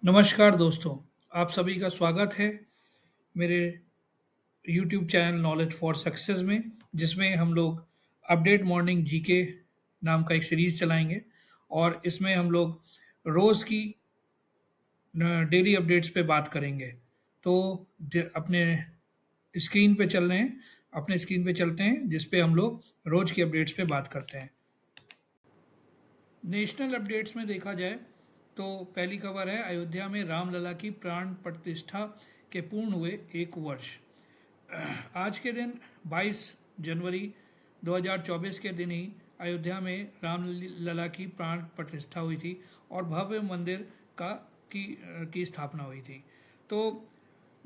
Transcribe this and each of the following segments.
नमस्कार दोस्तों, आप सभी का स्वागत है मेरे YouTube channel knowledge for success में, जिसमें हम लोग अपडेट मॉर्निंग जीके नाम का एक सीरीज चलाएंगे। और इसमें हम लोग रोज़ की डेली अपडेट्स पे बात करेंगे। तो अपने स्क्रीन पे चल रहे हैं, अपने स्क्रीन पे चलते हैं, जिस पे हम लोग रोज़ की अपडेट्स पे बात करते हैं। नेशनल अपडेट्स में देखा जाए तो पहली खबर है, अयोध्या में रामलला की प्राण प्रतिष्ठा के पूर्ण हुए 1 वर्ष। आज के दिन 22 जनवरी 2024 के दिन ही अयोध्या में रामलला की प्राण प्रतिष्ठा हुई थी और भव्य मंदिर का की स्थापना हुई थी। तो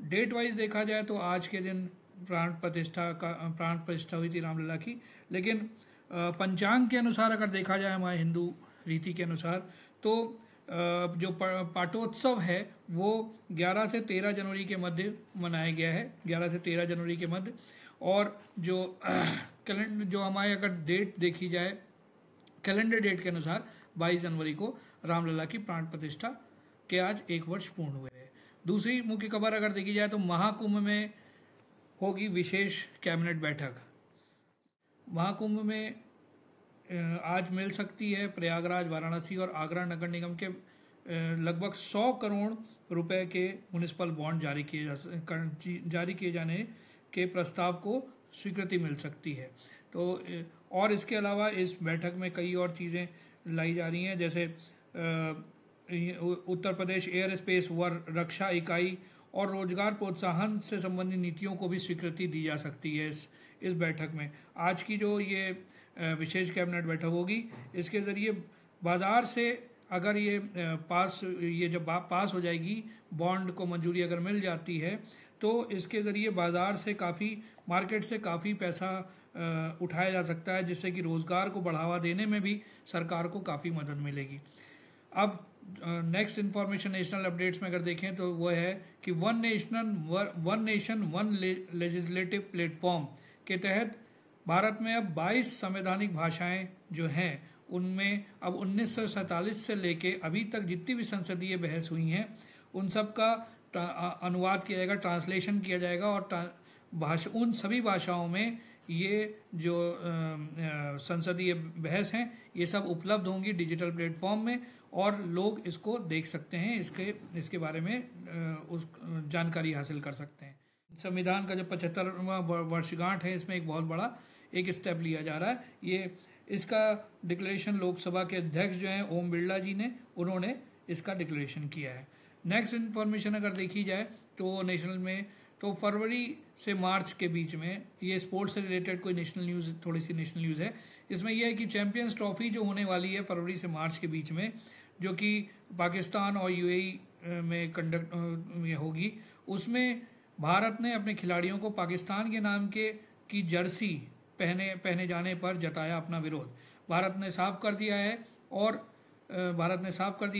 डेट वाइज देखा जाए तो आज के दिन प्राण प्रतिष्ठा हुई थी रामलला की। लेकिन पंचांग के अनुसार अगर देखा जाए, हमारे हिंदू रीति के अनुसार, तो जो पाटोत्सव है वो 11 से 13 जनवरी के मध्य मनाया गया है, 11 से 13 जनवरी के मध्य। और जो कैलेंडर, जो हमारे अगर डेट देखी जाए कैलेंडर डेट के अनुसार 22 जनवरी को रामलला की प्राण प्रतिष्ठा के आज 1 वर्ष पूर्ण हुए हैं। दूसरी मुख्य खबर अगर देखी जाए तो महाकुंभ में होगी विशेष कैबिनेट बैठक। महाकुंभ में आज मिल सकती है प्रयागराज, वाराणसी और आगरा नगर निगम के लगभग 100 करोड़ रुपए के म्युनिसिपल बॉन्ड जारी किए जाने के प्रस्ताव को स्वीकृति मिल सकती है। तो और इसके अलावा इस बैठक में कई और चीज़ें लाई जा रही हैं, जैसे उत्तर प्रदेश एयर स्पेस व रक्षा इकाई और रोजगार प्रोत्साहन से संबंधित नीतियों को भी स्वीकृति दी जा सकती है इस बैठक में। आज की जो ये विशेष कैबिनेट बैठक होगी, इसके ज़रिए बाज़ार से अगर ये जब पास हो जाएगी, बॉन्ड को मंजूरी अगर मिल जाती है, तो इसके ज़रिए बाज़ार से मार्केट से काफ़ी पैसा उठाया जा सकता है, जिससे कि रोज़गार को बढ़ावा देने में भी सरकार को काफ़ी मदद मिलेगी। अब नेक्स्ट इन्फॉर्मेशन नेशनल अपडेट्स में अगर देखें तो वो है कि one nation one legislative platform के तहत भारत में अब 22 संवैधानिक भाषाएं जो हैं, उनमें अब 1947 से लेके अभी तक जितनी भी संसदीय बहस हुई हैं, उन सब का अनुवाद किया जाएगा, ट्रांसलेशन किया जाएगा। और उन सभी भाषाओं में ये जो संसदीय बहस हैं, ये सब उपलब्ध होंगी डिजिटल प्लेटफॉर्म में, और लोग इसको देख सकते हैं, इसके बारे में उस जानकारी हासिल कर सकते हैं। संविधान का जो 75वां वर्षगांठ है, इसमें एक बहुत बड़ा एक स्टेप लिया जा रहा है। इसका डिक्लेरेशन लोकसभा के अध्यक्ष जो हैं ओम बिरला जी ने, उन्होंने इसका डिक्लेरेशन किया है। नेक्स्ट इन्फॉर्मेशन अगर देखी जाए तो नेशनल में, तो फरवरी से मार्च के बीच में, ये स्पोर्ट्स से रिलेटेड कोई थोड़ी सी नेशनल न्यूज़ है। इसमें यह है कि चैंपियंस ट्रॉफी जो होने वाली है फरवरी से मार्च के बीच में, जो कि पाकिस्तान और यूएई में कंडक्ट में होगी, उसमें भारत ने अपने खिलाड़ियों को पाकिस्तान के नाम की जर्सी पहने जाने पर जताया अपना विरोध। भारत ने साफ कर दिया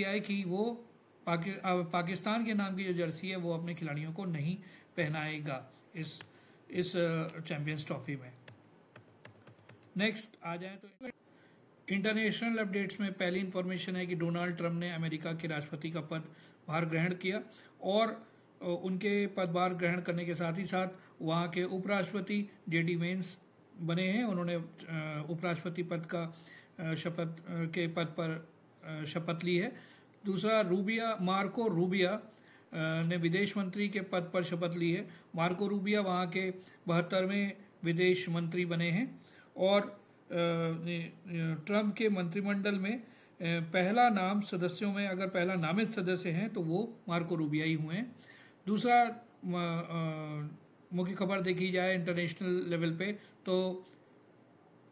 है कि वो पाकिस्तान के नाम की जो जर्सी है वो अपने खिलाड़ियों को नहीं पहनाएगा इस चैंपियंस ट्रॉफी में। नेक्स्ट आ जाए तो इंटरनेशनल अपडेट्स में पहली इंफॉर्मेशन है कि डोनाल्ड ट्रंप ने अमेरिका के राष्ट्रपति का पदभार ग्रहण किया, और उनके पदभार ग्रहण करने के साथ ही साथ वहाँ के उपराष्ट्रपति जेडी वेंस बने हैं। उन्होंने उपराष्ट्रपति पद पर शपथ ली है। दूसरा, मार्को रूबिया ने विदेश मंत्री के पद पर शपथ ली है। मार्को रूबिया वहाँ के 72वें विदेश मंत्री बने हैं, और ट्रंप के मंत्रिमंडल में पहला नामित सदस्य हैं तो वो मार्को रूबिया ही हुए हैं। दूसरा मुख्य खबर देखी जाए इंटरनेशनल लेवल पे, तो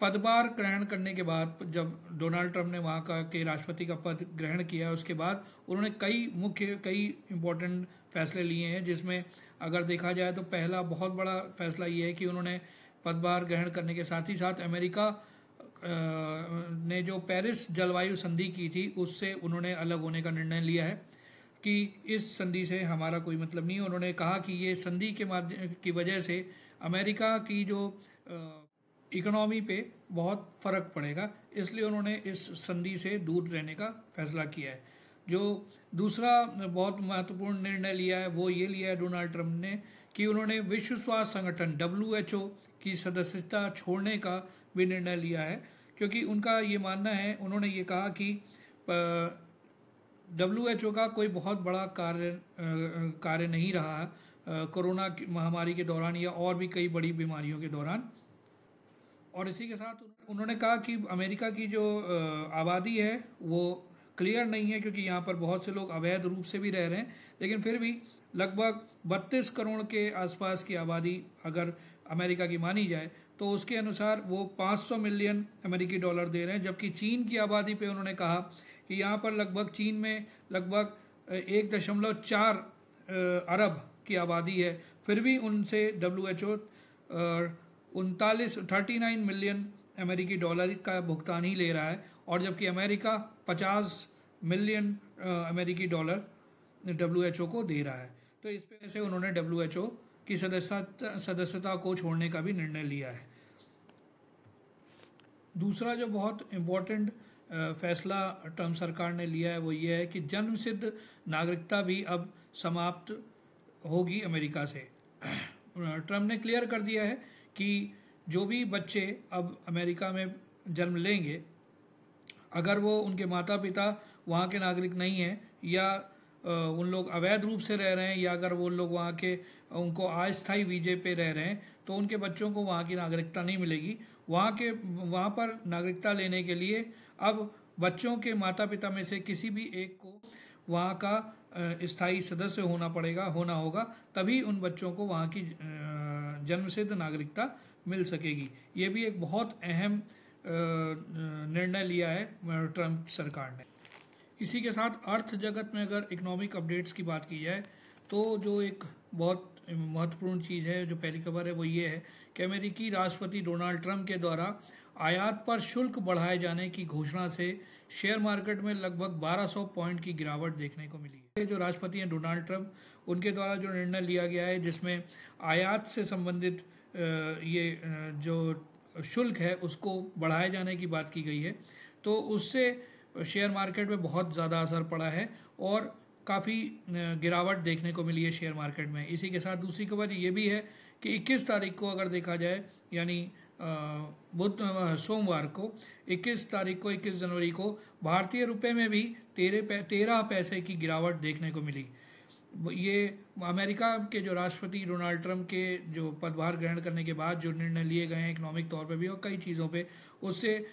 पदभार ग्रहण करने के बाद, जब डोनाल्ड ट्रंप ने वहाँ के राष्ट्रपति का पद ग्रहण किया, उसके बाद उन्होंने कई इम्पोर्टेंट फैसले लिए हैं, जिसमें अगर देखा जाए तो पहला बहुत बड़ा फैसला ये है कि उन्होंने पदभार ग्रहण करने के साथ ही साथ अमेरिका ने जो पेरिस जलवायु संधि की थी, उससे उन्होंने अलग होने का निर्णय लिया है कि इस संधि से हमारा कोई मतलब नहीं है। उन्होंने कहा कि ये संधि के माध्यम की वजह से अमेरिका की जो इकोनॉमी पे बहुत फ़र्क पड़ेगा, इसलिए उन्होंने इस संधि से दूर रहने का फैसला किया है। जो दूसरा बहुत महत्वपूर्ण निर्णय लिया है वो ये लिया है डोनाल्ड ट्रंप ने कि उन्होंने विश्व स्वास्थ्य संगठन WHO की सदस्यता छोड़ने का भी निर्णय लिया है, क्योंकि उनका ये मानना है, उन्होंने ये कहा कि WHO का कोई बहुत बड़ा कार्य नहीं रहा कोरोना की महामारी के दौरान या और भी कई बड़ी बीमारियों के दौरान। और इसी के साथ उन्होंने कहा कि अमेरिका की जो आबादी है वो क्लियर नहीं है, क्योंकि यहाँ पर बहुत से लोग अवैध रूप से भी रह रहे हैं, लेकिन फिर भी लगभग 32 करोड़ के आसपास की आबादी अगर अमेरिका की मानी जाए तो उसके अनुसार वो 500 मिलियन अमेरिकी डॉलर दे रहे हैं। जबकि चीन की आबादी पे उन्होंने कहा कि यहाँ पर लगभग चीन में लगभग 1.4 अरब की आबादी है, फिर भी उनसे WHO 39 मिलियन अमेरिकी डॉलर का भुगतान ही ले रहा है, और जबकि अमेरिका 50 मिलियन अमेरिकी डॉलर WHO को दे रहा है। तो इस वजह से उन्होंने WHO की सदस्यता को छोड़ने का भी निर्णय लिया है। दूसरा जो बहुत इम्पोर्टेंट फैसला ट्रंप सरकार ने लिया है वो ये है कि जन्मसिद्ध नागरिकता भी अब समाप्त होगी अमेरिका से। ट्रंप ने क्लियर कर दिया है कि जो भी बच्चे अब अमेरिका में जन्म लेंगे, अगर वो उनके माता पिता वहाँ के नागरिक नहीं हैं या उन लोग अवैध रूप से रह रहे हैं, या अगर वो लोग वहाँ के उनको अस्थायी वीजे पे रह रहे हैं, तो उनके बच्चों को वहाँ की नागरिकता नहीं मिलेगी। वहाँ पर नागरिकता लेने के लिए अब बच्चों के माता पिता में से किसी भी एक को वहाँ का स्थायी सदस्य होना होगा, तभी उन बच्चों को वहाँ की जन्मसिद्ध नागरिकता मिल सकेगी। ये भी एक बहुत अहम निर्णय लिया है ट्रंप सरकार ने। इसी के साथ अर्थ जगत में अगर इकोनॉमिक अपडेट्स की बात की जाए तो जो एक बहुत महत्वपूर्ण चीज़ है, जो पहली खबर है वो ये है कि अमेरिकी राष्ट्रपति डोनाल्ड ट्रंप के द्वारा आयात पर शुल्क बढ़ाए जाने की घोषणा से शेयर मार्केट में लगभग 1200 पॉइंट की गिरावट देखने को मिली है। जो राष्ट्रपति हैं डोनाल्ड ट्रंप, उनके द्वारा जो निर्णय लिया गया है जिसमें आयात से संबंधित ये जो शुल्क है उसको बढ़ाए जाने की बात की गई है, तो उससे शेयर मार्केट में बहुत ज़्यादा असर पड़ा है और काफ़ी गिरावट देखने को मिली है शेयर मार्केट में। इसी के साथ दूसरी खबर ये भी है कि 21 तारीख को अगर देखा जाए, यानी सोमवार को 21 जनवरी को भारतीय रुपए में भी 13 पैसे की गिरावट देखने को मिली। ये अमेरिका के जो राष्ट्रपति डोनाल्ड ट्रंप के जो पदभार ग्रहण करने के बाद जो निर्णय लिए गए हैं इकोनॉमिक तौर पे भी और कई चीज़ों पे, उससे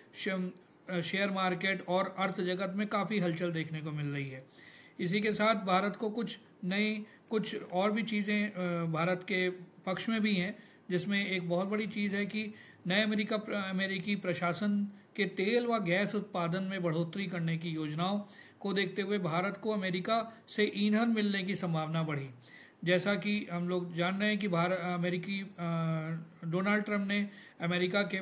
शेयर मार्केट और अर्थ जगत में काफ़ी हलचल देखने को मिल रही है। इसी के साथ भारत को कुछ और भी चीज़ें भारत के पक्ष में भी हैं, जिसमें एक बहुत बड़ी चीज़ है कि नए अमेरिकी प्रशासन के तेल व गैस उत्पादन में बढ़ोतरी करने की योजनाओं को देखते हुए भारत को अमेरिका से ईंधन मिलने की संभावना बढ़ी। जैसा कि हम लोग जान रहे हैं कि डोनाल्ड ट्रंप ने अमेरिका के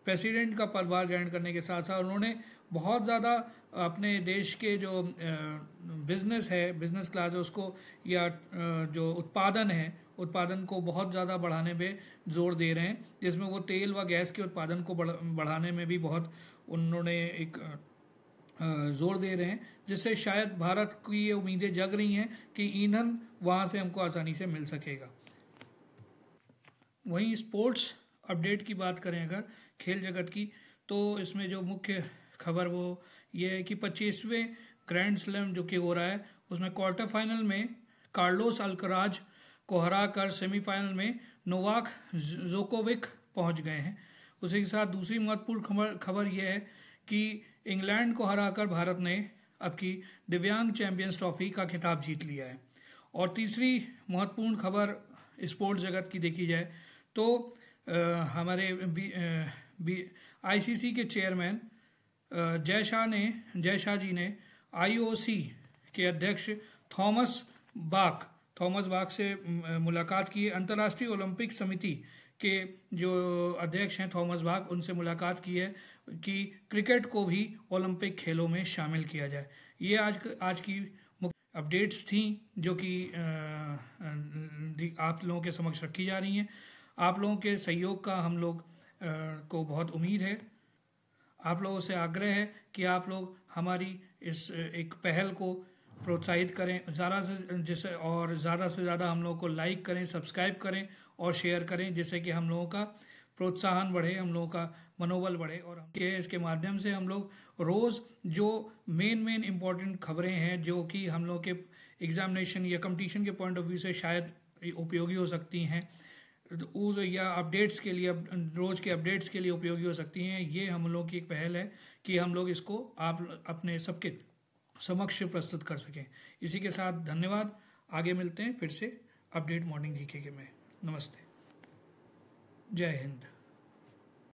प्रेसिडेंट का पदभार ग्रहण करने के साथ साथ उन्होंने बहुत ज़्यादा अपने देश के जो बिजनेस क्लास है उसको, या जो उत्पादन को बहुत ज़्यादा बढ़ाने पे जोर दे रहे हैं, जिसमें वो तेल व गैस के उत्पादन को बढ़ाने में भी बहुत उन्होंने एक जोर दे रहे हैं, जिससे शायद भारत की ये उम्मीदें जग रही हैं कि ईंधन वहाँ से हमको आसानी से मिल सकेगा। वहीं स्पोर्ट्स अपडेट की बात करें अगर खेल जगत की, तो इसमें जो मुख्य खबर वो ये है कि 25वें ग्रैंड स्लैम जो कि हो रहा है उसमें क्वार्टर फाइनल में कार्लोस अल्कराज को हराकर सेमीफाइनल में नोवाक जोकोविक पहुंच गए हैं। उसी के साथ दूसरी महत्वपूर्ण खबर यह है कि इंग्लैंड को हराकर भारत ने अब की दिव्यांग चैंपियंस ट्रॉफी का खिताब जीत लिया है। और तीसरी महत्वपूर्ण खबर स्पोर्ट्स जगत की देखी जाए तो हमारे ICC के चेयरमैन जय शाह जी ने IOC के अध्यक्ष थॉमस बाक से मुलाकात की। अंतर्राष्ट्रीय ओलंपिक समिति के जो अध्यक्ष हैं थॉमस बाक, उनसे मुलाकात की है कि क्रिकेट को भी ओलंपिक खेलों में शामिल किया जाए। ये आज की मुख्य अपडेट्स थी जो कि आप लोगों के समक्ष रखी जा रही हैं। आप लोगों के सहयोग का हम लोग को बहुत उम्मीद है। आप लोगों से आग्रह है कि आप लोग हमारी इस एक पहल को प्रोत्साहित करें ज़्यादा से ज़्यादा हम लोगों को लाइक करें, सब्सक्राइब करें और शेयर करें, जिससे कि हम लोगों का प्रोत्साहन बढ़े, हम लोगों का मनोबल बढ़े। और इसके माध्यम से हम लोग रोज़ जो मेन इम्पॉर्टेंट खबरें हैं जो कि हम लोग के एग्जामिनेशन या कंपटीशन के पॉइंट ऑफ व्यू से शायद उपयोगी हो सकती हैं, उस या अपडेट्स के लिए, रोज़ के अपडेट्स के लिए उपयोगी हो सकती हैं, ये हम लोग की एक पहल है कि हम लोग इसको आप अपने सबके समक्ष प्रस्तुत कर सकें। इसी के साथ धन्यवाद। आगे मिलते हैं फिर से अपडेट मॉर्निंग जीके के में। नमस्ते। जय हिंद।